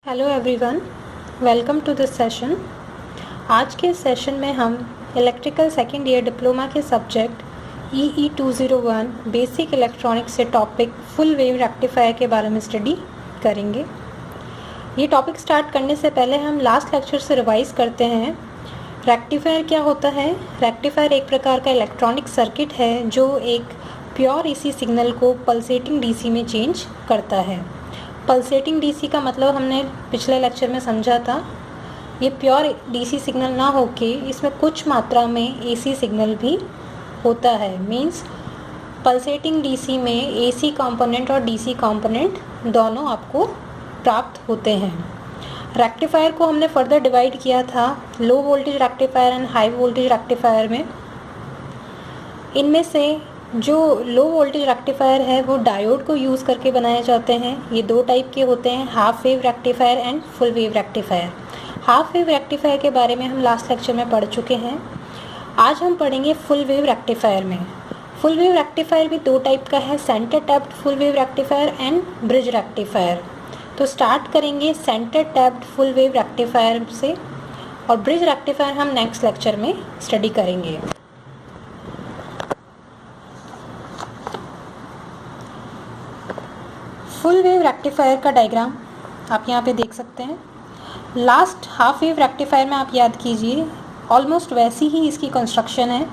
Hello everyone, welcome to this session. आज के session में हम इलेक्ट्रिकल सेकेंड ईयर डिप्लोमा के सब्जेक्ट EE 201 बेसिक इलेक्ट्रॉनिक्स से टॉपिक फुल वेव रेक्टिफायर के बारे में स्टडी करेंगे। ये टॉपिक स्टार्ट करने से पहले हम लास्ट लेक्चर से रिवाइज करते हैं। रेक्टिफायर क्या होता है? रेक्टिफायर एक प्रकार का इलेक्ट्रॉनिक सर्किट है जो एक प्योर AC सिग्नल को पल्सेटिंग DC में चेंज करता है। पल्सेटिंग DC का मतलब हमने पिछले लेक्चर में समझा था। ये प्योर DC सिग्नल ना होके इसमें कुछ मात्रा में AC सिग्नल भी होता है। मींस पल्सेटिंग DC में AC कंपोनेंट और DC कंपोनेंट दोनों आपको प्राप्त होते हैं। रेक्टिफायर को हमने फर्दर डिवाइड किया था low voltage rectifier and high voltage rectifier में। इनमें से जो लो वोल्टेज रेक्टिफायर है वो डायोड को यूज़ करके बनाए जाते हैं। ये दो टाइप के होते हैं, half wave rectifier and full wave rectifier. Half wave rectifier के बारे में हम लास्ट लेक्चर में पढ़ चुके हैं। आज हम पढ़ेंगे फुल वेव रेक्टिफायर में। फुल वेव रेक्टिफायर भी दो टाइप का है, centre tapped full wave rectifier and bridge rectifier. तो स्टार्ट करेंगे centre tapped full wave rectifier से और ब्रिज रेक्टिफायर हम नेक्स्ट लेक्चर में स्टडी करेंगे। फुल वेव रेक्टिफायर का डायग्राम आप यहाँ पे देख सकते हैं। लास्ट हाफ वेव रेक्टिफायर में आप याद कीजिए ऑलमोस्ट वैसी ही इसकी कंस्ट्रक्शन है।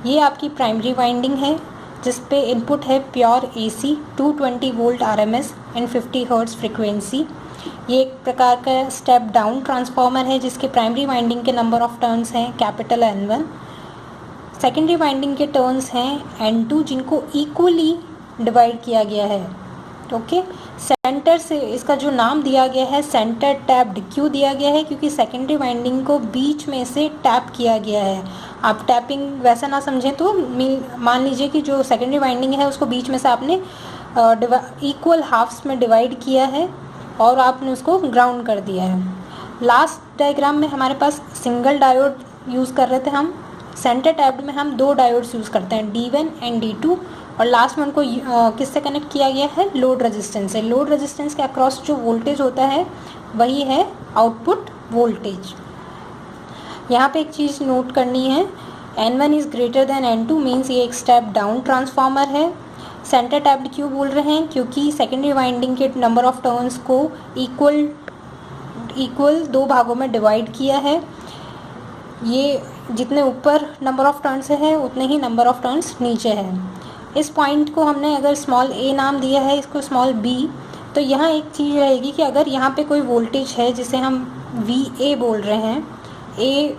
ये आपकी प्राइमरी वाइंडिंग है जिस पे इनपुट है pure AC 220 volt RMS and 50 hertz frequency. ये एक प्रकार का स्टेप डाउन ट्रांसफार्मर है जिसके प्राइमरी वाइंडिंग के नंबर ऑफ टर्न्स हैं कैपिटल N1। सेकेंडरी वाइंडिंग के टर्न्स हैं N2 जिनको इक्वली डिवाइड किया गया है। ओके, सेंटर से इसका जो नाम दिया गया है सेंटर टैप्ड क्यों दिया गया है? क्योंकि सेकेंडरी वाइंडिंग को बीच में से टैप किया गया है। आप टैपिंग वैसा ना समझें तो मान लीजिए कि जो सेकेंडरी वाइंडिंग है उसको बीच में से आपने इक्वल हाफ्स में डिवाइड किया है और आपने उसको ग्राउंड कर दिया है। लास्ट डायग्राम में हमारे पास सिंगल डायोड यूज़ कर रहे थे हम। सेंटर टैप्ड में हम दो डायोड्स यूज़ करते हैं, D1 एंड D2, और लास्ट में उनको किससे कनेक्ट किया गया है? लोड रेजिस्टेंस से। लोड रेजिस्टेंस के अक्रॉस जो वोल्टेज होता है वही है आउटपुट वोल्टेज। यहाँ पे एक चीज़ नोट करनी है, N1 is greater than N2 means ये एक स्टेप डाउन ट्रांसफार्मर है। सेंटर टैप्ड क्यों बोल रहे हैं? क्योंकि सेकेंडरी वाइंडिंग के नंबर ऑफ टर्न्स को इक्वल दो भागों में डिवाइड किया है। ये जितने ऊपर नंबर ऑफ टर्न्स है उतने ही नंबर ऑफ टर्न्स नीचे है। इस पॉइंट को हमने अगर स्मॉल a नाम दिया है, इसको स्मॉल b, तो यहाँ एक चीज़ रहेगी कि अगर यहाँ पे कोई वोल्टेज है जिसे हम VA बोल रहे हैं, A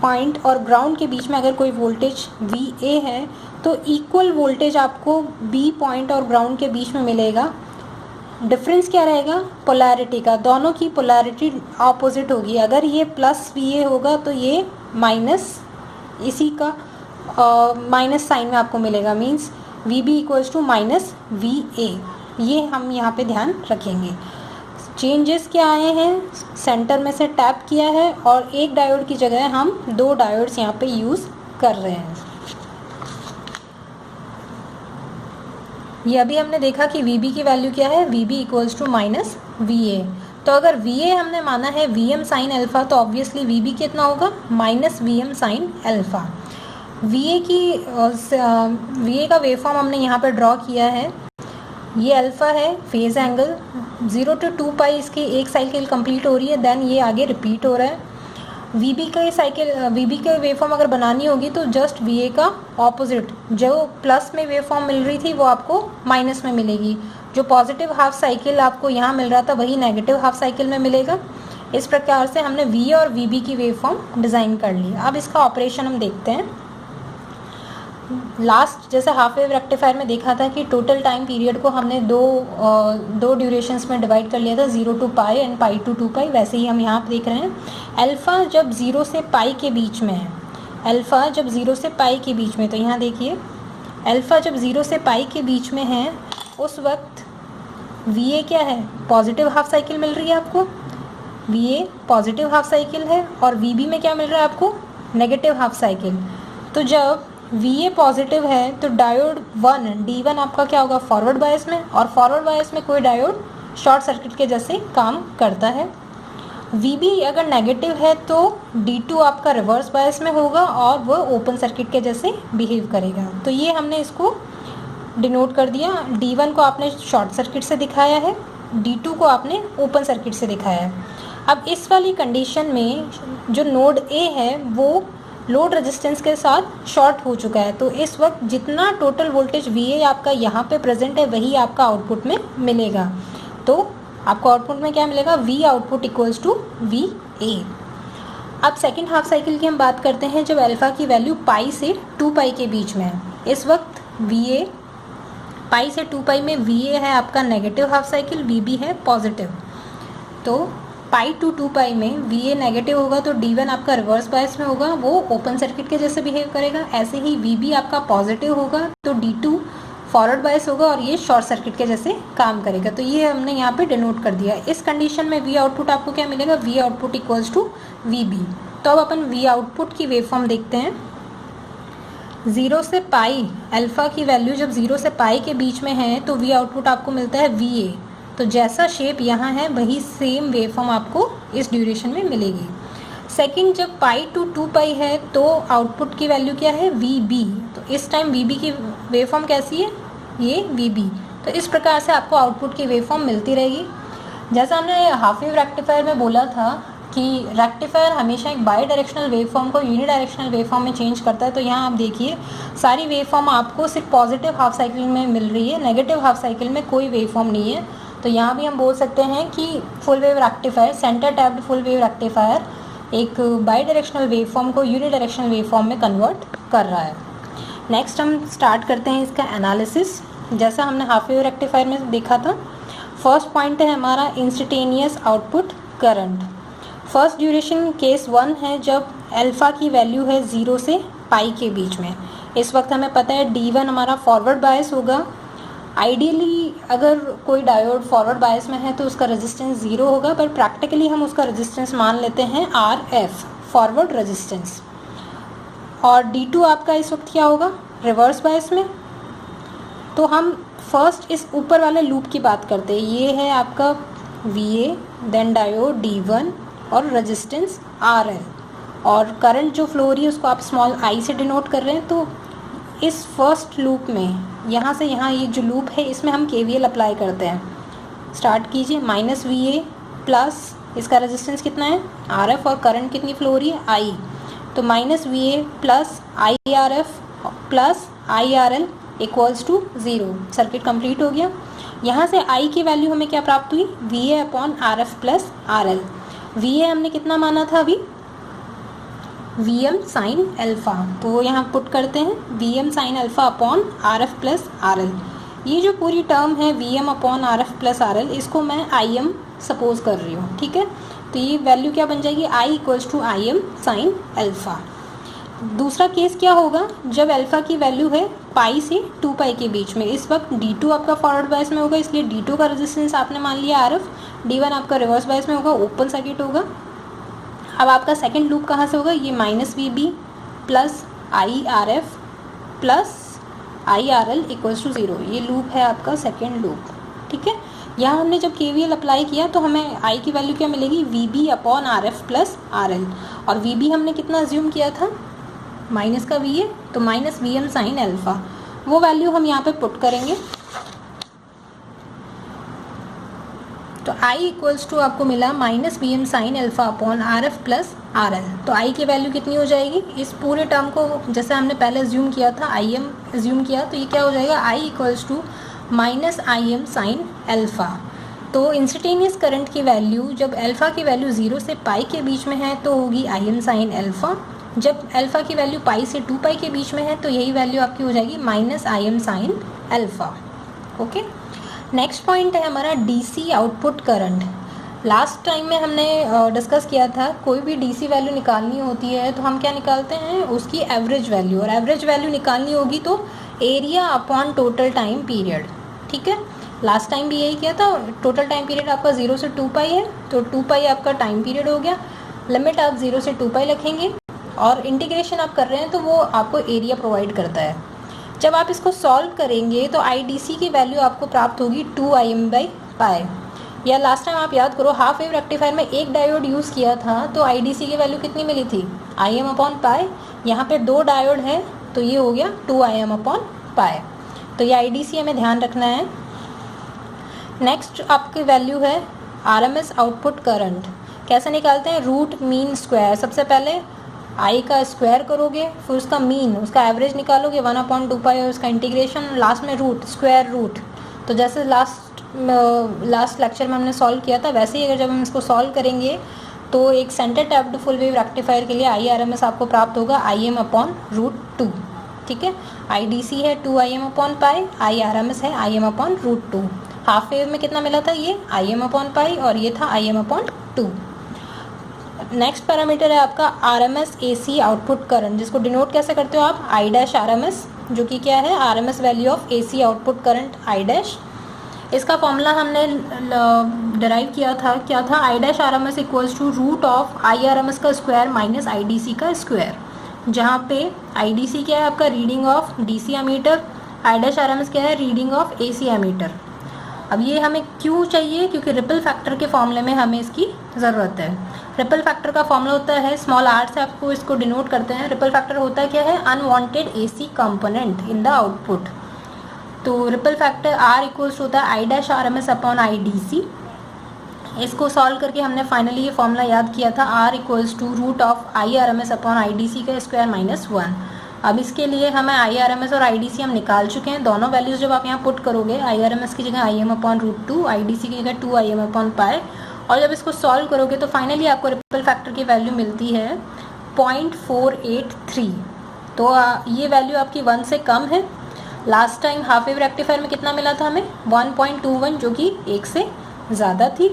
पॉइंट और ग्राउंड के बीच में अगर कोई वोल्टेज VA है तो इक्वल वोल्टेज आपको B पॉइंट और ग्राउंड के बीच में मिलेगा। डिफरेंस क्या रहेगा? पोलैरिटी का। दोनों की पोलैरिटी ऑपोजिट होगी। अगर ये प्लस VA होगा तो ये माइनस, इसी का माइनस साइन में आपको मिलेगा, means VB equals to minus VA। ये हम यहाँ पे ध्यान रखेंगे। चेंजेस क्या आए हैं? सेंटर में से टैप किया है और एक डायोड की जगह हम दो डायोड्स यहाँ पे यूज़ कर रहे हैं। ये अभी हमने देखा कि VB की वैल्यू क्या है? VB equals to minus VA। तो अगर VA हमने माना है VM साइन अल्फ़ा तो ऑब्वियसली VB कितना होगा? Minus VM sign alpha. VA का वेवफॉर्म हमने यहाँ पर ड्रॉ किया है। ये अल्फ़ा है, फेज़ एंगल 0 to 2 पाई इसकी एक साइकिल कंप्लीट हो रही है, देन ये आगे रिपीट हो रहा है। VB का वेवफॉर्म अगर बनानी होगी तो जस्ट VA का ऑपोजिट, जो प्लस में वेवफॉर्म मिल रही थी वो आपको माइनस में मिलेगी। जो पॉजिटिव हाफ साइकिल आपको यहाँ मिल रहा था वही नेगेटिव हाफ साइकिल में मिलेगा। इस प्रकार से हमने VA और VB की वेवफॉर्म डिज़ाइन कर ली। अब इसका ऑपरेशन हम देखते हैं। लास्ट जैसे हाफ वेव रेक्टिफायर में देखा था कि टोटल टाइम पीरियड को हमने दो ड्यूरेशंस में डिवाइड कर लिया था, 0 to pi and pi to 2 pi. वैसे ही हम यहाँ पर देख रहे हैं अल्फ़ा जब 0 से पाई के बीच में है, अल्फ़ा जब 0 से पाई के बीच में, तो यहाँ देखिए अल्फ़ा जब 0 से पाई के बीच में है उस वक्त VA क्या है? पॉजिटिव हाफ साइकिल मिल रही है आपको, VA पॉजिटिव हाफ साइकिल है, और VB में क्या मिल रहा है आपको? Negative half cycle. तो जब VA पॉजिटिव है तो डायोड 1 D1 आपका क्या होगा? फॉरवर्ड बायस में, और फॉरवर्ड बायस में कोई डायोड शॉर्ट सर्किट के जैसे काम करता है। VB अगर नेगेटिव है तो D2 आपका रिवर्स बायस में होगा और वो ओपन सर्किट के जैसे बिहेव करेगा। तो ये हमने इसको डिनोट कर दिया। D1 को आपने शॉर्ट सर्किट से दिखाया है, D2 को आपने ओपन सर्किट से दिखाया है। अब इस वाली कंडीशन में जो नोड A है वो लोड रेजिस्टेंस के साथ शॉर्ट हो चुका है, तो इस वक्त जितना टोटल वोल्टेज VA आपका यहाँ पे प्रेजेंट है वही आपका आउटपुट में मिलेगा। तो आपको आउटपुट में क्या मिलेगा, V output equals to VA। अब सेकेंड हाफ साइकिल की हम बात करते हैं जब अल्फ़ा की वैल्यू पाई से 2 पाई के बीच में है। इस वक्त VA पाई से 2 पाई में VA है आपका नेगेटिव हाफ साइकिल, VB है पॉजिटिव। तो पाई टू 2 पाई में VA नेगेटिव होगा तो D1 आपका रिवर्स बायस में होगा, वो ओपन सर्किट के जैसे बिहेव करेगा। ऐसे ही VB आपका पॉजिटिव होगा तो D2 फॉरवर्ड बायस होगा और ये शॉर्ट सर्किट के जैसे काम करेगा। तो ये हमने यहाँ पे डिनोट कर दिया। इस कंडीशन में V आउटपुट आपको क्या मिलेगा, V output equals to VB। तो अब अपन V आउटपुट की वेवफॉर्म देखते हैं। 0 से पाई अल्फ़ा की वैल्यू जब 0 से पाई के बीच में है तो V आउटपुट आपको मिलता है VA। तो जैसा शेप यहाँ है वही सेम वेवफॉर्म आपको इस ड्यूरेशन में मिलेगी। सेकंड, जब पाई टू 2 पाई है तो आउटपुट की वैल्यू क्या है, VB। तो इस टाइम VB की वेवफॉर्म कैसी है, ये VB। तो इस प्रकार से आपको आउटपुट की वेवफॉर्म मिलती रहेगी। जैसा हमने हाफ वेव रेक्टिफायर में बोला था कि रेक्टिफायर हमेशा एक बाई डायरेक्शनल वेवफॉर्म को यूनिडायरेक्शनल वेवफॉर्म में चेंज करता है। तो यहाँ आप देखिए सारी वेवफॉर्म आपको सिर्फ पॉजिटिव हाफ साइकिल में मिल रही है, नेगेटिव हाफ साइकिल में कोई वेवफॉर्म नहीं है। तो यहाँ भी हम बोल सकते हैं कि full wave rectifier, centre tapped full wave rectifier एक बाई डायरेक्शनल वेवफॉर्म को यूनिडायरेक्शनल वेवफॉर्म में कन्वर्ट कर रहा है। नेक्स्ट हम स्टार्ट करते हैं इसका एनालिसिस। जैसा हमने हाफ वेव रेक्टिफायर में देखा था, फर्स्ट पॉइंट है हमारा instantaneous output current. First duration case 1 है जब अल्फ़ा की वैल्यू है 0 से पाई के बीच में। इस वक्त हमें पता है D1 हमारा फॉरवर्ड बायस होगा। आइडियली अगर कोई डायोड फॉरवर्ड बायस में है तो उसका रेजिस्टेंस 0 होगा, पर प्रैक्टिकली हम उसका रेजिस्टेंस मान लेते हैं RF, फॉरवर्ड रेजिस्टेंस। और D2 आपका इस वक्त क्या होगा, रिवर्स बायस में। तो हम फर्स्ट इस ऊपर वाले लूप की बात करते हैं। ये है आपका VA, देन डायोड D1 और रेजिस्टेंस RL, और करंट जो फ्लो हो रही है उसको आप स्मॉल i से डिनोट कर रहे हैं। तो इस फर्स्ट लूप में यहाँ से यहाँ ये जो लूप है इसमें हम KVL अप्लाई करते हैं। स्टार्ट कीजिए, -VA प्लस इसका रेजिस्टेंस कितना है RF और करंट कितनी फ्लो हो रही है I। तो -VA plus IRF plus IRL equals to 0। Circuit complete हो गया। यहाँ से I की वैल्यू हमें क्या प्राप्त हुई, VA upon RF plus RL। VA हमने कितना माना था अभी, VM साइन अल्फ़ा। तो यहाँ पुट करते हैं VM sign alpha upon RF plus RL। ये जो पूरी टर्म है VM upon RF plus RL, इसको मैं IM सपोज कर रही हूँ, ठीक है। तो ये वैल्यू क्या बन जाएगी, I equals to IM sign alpha. दूसरा केस क्या होगा, जब अल्फ़ा की वैल्यू है पाई से 2 पाई के बीच में। इस वक्त D2 आपका फॉरवर्ड बायस में होगा, इसलिए D2 का रेजिस्टेंस आपने मान लिया RF। D1 आपका रिवर्स बायस में होगा, ओपन सर्किट होगा। अब आपका सेकंड लूप कहाँ से होगा, ये -VB plus IRF plus IRL equals to 0। ये लूप है आपका सेकंड लूप, ठीक है। यहाँ हमने जब KVL अप्लाई किया तो हमें I की वैल्यू क्या मिलेगी, VB upon RF plus RL। और VB हमने कितना अज्यूम किया था, माइनस का VA, तो -VM साइन अल्फ़ा। वो वैल्यू हम यहाँ पे पुट करेंगे। तो I इक्वल्स टू आपको मिला -VM sign alpha upon RF plus RL। तो I की वैल्यू कितनी हो जाएगी, इस पूरे टर्म को जैसे हमने पहले अज्यूम किया था IM अज्यूम किया, तो ये क्या हो जाएगा, I equals to -IM sign alpha. तो इंस्टेंटेनियस करंट की वैल्यू जब अल्फ़ा की वैल्यू 0 से पाई के बीच में है तो होगी IM साइन अल्फ़ा। जब अल्फ़ा की वैल्यू पाई से 2 पाई के बीच में है तो यही वैल्यू आपकी हो जाएगी -IM sign alpha. Okay, next point है हमारा DC output current. Last time में हमने डिस्कस किया था, कोई भी DC वैल्यू निकालनी होती है तो हम क्या निकालते हैं, उसकी एवरेज वैल्यू। और एवरेज वैल्यू निकालनी होगी तो area upon total time period, ठीक है। लास्ट टाइम भी यही किया था। टोटल टाइम पीरियड आपका 0 से 2 पाई है, तो 2 पाई आपका टाइम पीरियड हो गया। लिमिट आप 0 से 2 पाई रखेंगे और इंटीग्रेशन आप कर रहे हैं तो वो आपको एरिया प्रोवाइड करता है। जब आप इसको सॉल्व करेंगे तो IDC की वैल्यू आपको प्राप्त होगी 2IM/पाई। या लास्ट टाइम आप याद करो हाफ वेव रेक्टिफायर में एक डायोड यूज़ किया था तो आईडीसी की वैल्यू कितनी मिली थी, IM अपॉन पाई। यहाँ पे 2 डायोड है तो ये हो गया 2IM अपॉन पाई। तो ये आईडीसी हमें ध्यान रखना है। नेक्स्ट आपकी वैल्यू है RMS आउटपुट करंट। कैसे निकालते हैं, रूट मीन स्क्वायर। सबसे पहले आई का स्क्वायर करोगे, फिर उसका मीन, उसका एवरेज निकालोगे 1/2 पाई और उसका इंटीग्रेशन, लास्ट में रूट, स्क्वायर रूट। तो जैसे लास्ट लेक्चर में हमने सॉल्व किया था वैसे ही अगर जब हम इसको सॉल्व करेंगे तो एक centre tapped full wave rectifier के लिए IRMS आपको प्राप्त होगा IM अपॉन रूट 2। ठीक है, IDC है 2IM अपॉन पाई, IRMS है IM upon root 2। Half wave में कितना मिला था, ये IM अपॉन पाई और ये था IM अपॉन 2। नेक्स्ट पैरामीटर है आपका RMS AC आउटपुट करंट, जिसको डिनोट कैसे करते हो आप, I-RMS, जो कि क्या है, RMS value of AC output current I-। इसका फॉर्मूला हमने डिराइव किया था, क्या था, I-RMS equals to root of IRMS का स्क्वायर माइनस IDC का स्क्वायर, जहाँ पे IDC क्या है आपका reading of DC ammeter, I-RMS क्या है रीडिंग ऑफ AC एमीटर। अब ये हमें क्यों चाहिए, क्योंकि रिपल फैक्टर के फॉर्मूले में हमें इसकी ज़रूरत है। रिपल फैक्टर का फॉर्मूला होता है स्मॉल r से आपको इसको डिनोट करते हैं। रिपल फैक्टर होता है क्या है, unwanted AC component in the output. तो रिपल फैक्टर R इक्वल्स होता है I-RMS अपॉन IDC। इसको सॉल्व करके हमने फाइनली ये फॉर्मूला याद किया था, R equals to root of IRMS upon IDC का स्क्वायर माइनस 1। अब इसके लिए हमें IRMS और IDC हम निकाल चुके हैं। दोनों वैल्यूज़ जब आप यहाँ पुट करोगे, IRMS की जगह IM अपॉन रूट 2, IDC की जगह 2IM अपॉन पाई, और जब इसको सॉल्व करोगे तो फाइनली आपको रिपल फैक्टर की वैल्यू मिलती है 0.483। तो ये वैल्यू आपकी 1 से कम है। Last time half wave rectifier में कितना मिला था हमें, 1.21, जो कि 1 से ज़्यादा थी।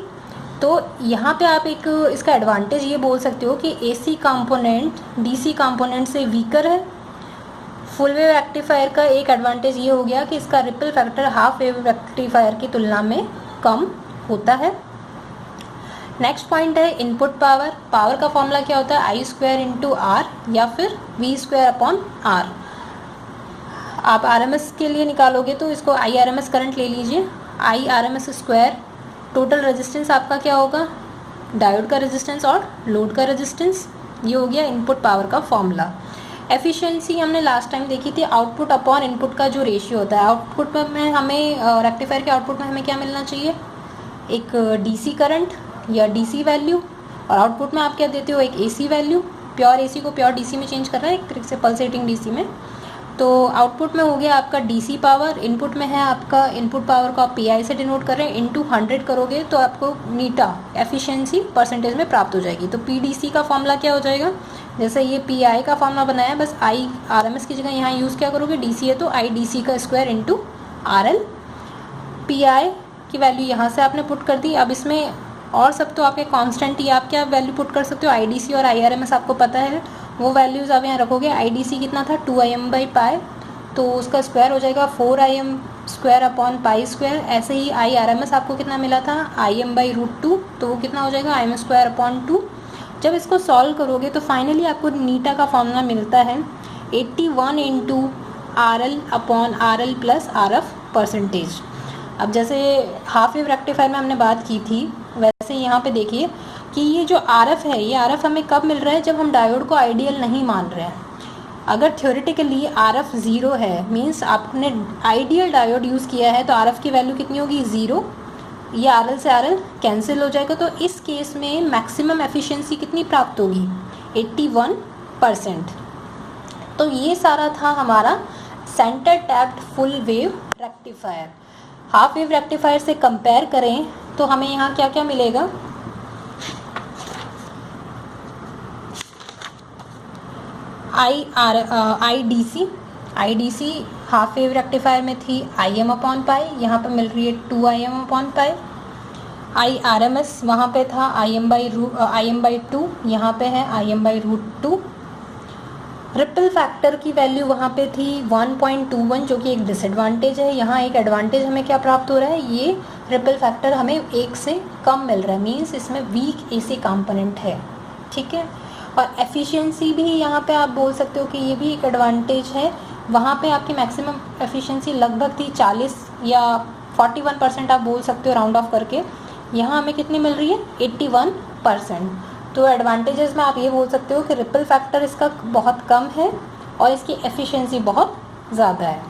तो यहाँ पे आप एक इसका एडवांटेज ये बोल सकते हो कि AC कंपोनेंट DC कंपोनेंट से वीकर है। फुल वेव रेक्टिफायर का एक एडवांटेज ये हो गया कि इसका ripple factor half wave rectifier की तुलना में कम होता है। नेक्स्ट पॉइंट है इनपुट पावर। पावर का फॉर्मूला क्या होता है, I² इंटू R या फिर V² अपॉन R। आप RMS के लिए निकालोगे तो इसको IRMS करंट ले लीजिए, IRMS स्क्वायर। टोटल रेजिस्टेंस आपका क्या होगा, डायोड का रेजिस्टेंस और लोड का रेजिस्टेंस। ये हो गया इनपुट पावर का फॉर्मूला। एफिशिएंसी हमने लास्ट टाइम देखी थी, आउटपुट अपॉन इनपुट का जो रेशियो होता है। आउटपुट में हमें रेक्टिफायर के आउटपुट में हमें क्या मिलना चाहिए, एक DC करंट या DC वैल्यू, और आउटपुट में आप क्या देते हो, एक AC वैल्यू। प्योर AC को प्योर DC में चेंज कर रहा है एक तरीके से, पल्सेटिंग DC में। तो आउटपुट में हो गया आपका DC पावर, इनपुट में है आपका इनपुट पावर को आप PI से डिनोट कर रहे हैं, इंटू 100 करोगे तो आपको नीटा एफिशिएंसी परसेंटेज में प्राप्त हो जाएगी। तो PDC का फॉर्मूला क्या हो जाएगा, जैसे ये PI का फॉर्मूला बनाया है, बस IRMS की जगह यहाँ यूज़ क्या करोगे, DC है तो IDC का स्क्वायर इंटू RL। PI की वैल्यू यहाँ से आपने पुट कर दी। अब इसमें और सब तो आपके कांस्टेंट ही, आप क्या वैल्यू पुट कर सकते हो, IDC और IRMS आपको पता है, वो वैल्यूज़ आप यहाँ रखोगे। IDC कितना था, 2IM बाई पाई, तो उसका स्क्वायर हो जाएगा 4IM square upon pi square. ऐसे ही IRMS आपको कितना मिला था, IM बाई रूट 2, तो वो कितना हो जाएगा, IM स्क्वायर अपॉन 2। जब इसको सॉल्व करोगे तो फाइनली आपको नीटा का फॉर्मूला मिलता है 81 into RL upon RL plus RF percentage. अब जैसे हाफ वेव रेक्टिफायर में हमने बात की थी, वैसे यहाँ पे देखिए कि ये जो RF है, ये RF हमें कब मिल रहा है, जब हम डायोड को आइडियल नहीं मान रहे हैं। अगर थ्योरेटिकली RF 0 है, मीन्स आपने आइडियल डायोड यूज़ किया है, तो RF की वैल्यू कितनी होगी, 0। ये RL से RL कैंसिल हो जाएगा। तो इस केस में मैक्सिमम एफिशिएंसी कितनी प्राप्त होगी, 81%। तो ये सारा था हमारा centre tapped full wave rectifier. Half wave rectifier से कंपेयर करें तो हमें यहाँ क्या क्या मिलेगा, IDC हाफ वेव रेक्टिफायर में थी IM अपॉन पाई, यहाँ पर मिल रही है 2IM अपॉन पाई। IRMS वहाँ पे था IM बाई 2, यहाँ पे है IM by root 2। Ripple factor की वैल्यू वहाँ पे थी 1.21, जो कि एक डिसएडवांटेज है। यहाँ एक एडवांटेज हमें क्या प्राप्त हो रहा है, ये रिपल फैक्टर हमें 1 से कम मिल रहा है, मीन्स इसमें वीक AC कंपोनेंट है। ठीक है, और एफिशिएंसी भी यहाँ पे आप बोल सकते हो कि ये भी एक एडवांटेज है। वहाँ पे आपकी मैक्सिमम एफिशिएंसी लगभग थी 40 या 41% आप बोल सकते हो राउंड ऑफ करके। यहाँ हमें कितनी मिल रही है 81%। तो एडवांटेजेस में आप ये बोल सकते हो कि रिपल फैक्टर इसका बहुत कम है और इसकी एफिशिएंसी बहुत ज़्यादा है।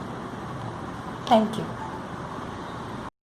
Thank you.